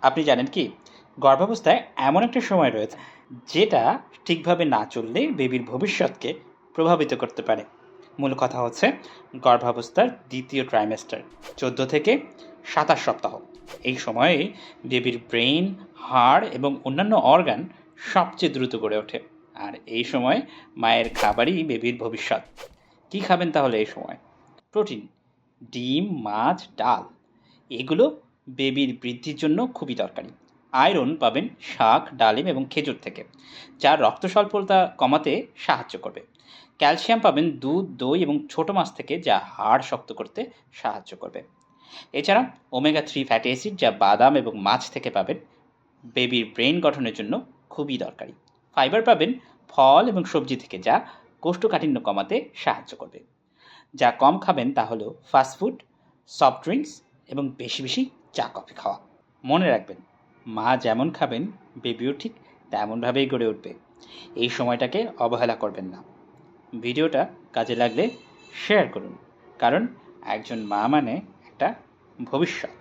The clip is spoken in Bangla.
আপনি জানেন কি, গর্ভাবস্থায় এমন একটা সময় রয়েছে যেটা ঠিকভাবে না চললে বেবির ভবিষ্যৎকে প্রভাবিত করতে পারে। মূল কথা হচ্ছে গর্ভাবস্থার দ্বিতীয় ট্রাইমেস্টার, 14 থেকে 27 সপ্তাহ। এই সময়ে বেবির ব্রেন, হাড় এবং অন্যান্য অর্গান সবচেয়ে দ্রুত গড়ে ওঠে। আর এই সময় মায়ের খাবারই বেবির ভবিষ্যৎ। কি খাবেন তাহলে এই সময়? প্রোটিন, ডিম, মাছ, ডাল, এগুলো বেবির বৃদ্ধির জন্য খুবই দরকারি। আয়রন পাবেন শাক, ডালিম এবং খেজুর থেকে, যা রক্ত স্বল্পতা কমাতে সাহায্য করবে। ক্যালসিয়াম পাবেন দুধ, দই এবং ছোট মাছ থেকে, যা হাড় শক্ত করতে সাহায্য করবে। এছাড়া ওমেগা 3 ফ্যাটি অ্যাসিড, যা বাদাম এবং মাছ থেকে পাবেন, বেবির ব্রেন গঠনের জন্য খুবই দরকারি। ফাইবার পাবেন ফল এবং সবজি থেকে, যা কোষ্ঠকাঠিন্য কমাতে সাহায্য করবে। যা কম খাবেন তা হলো ফাস্টফুড, সফট ড্রিঙ্কস এবং বেশি বেশি চা কফি খাওয়া। মনে রাখবেন, মা যেমন খাবেন বেবিও ঠিক তেমনভাবেই গড়ে উঠবে। এই সময়টাকে অবহেলা করবেন না। ভিডিওটা কাজে লাগলে শেয়ার করুন, কারণ একজন মা মানে একটা ভবিষ্যৎ।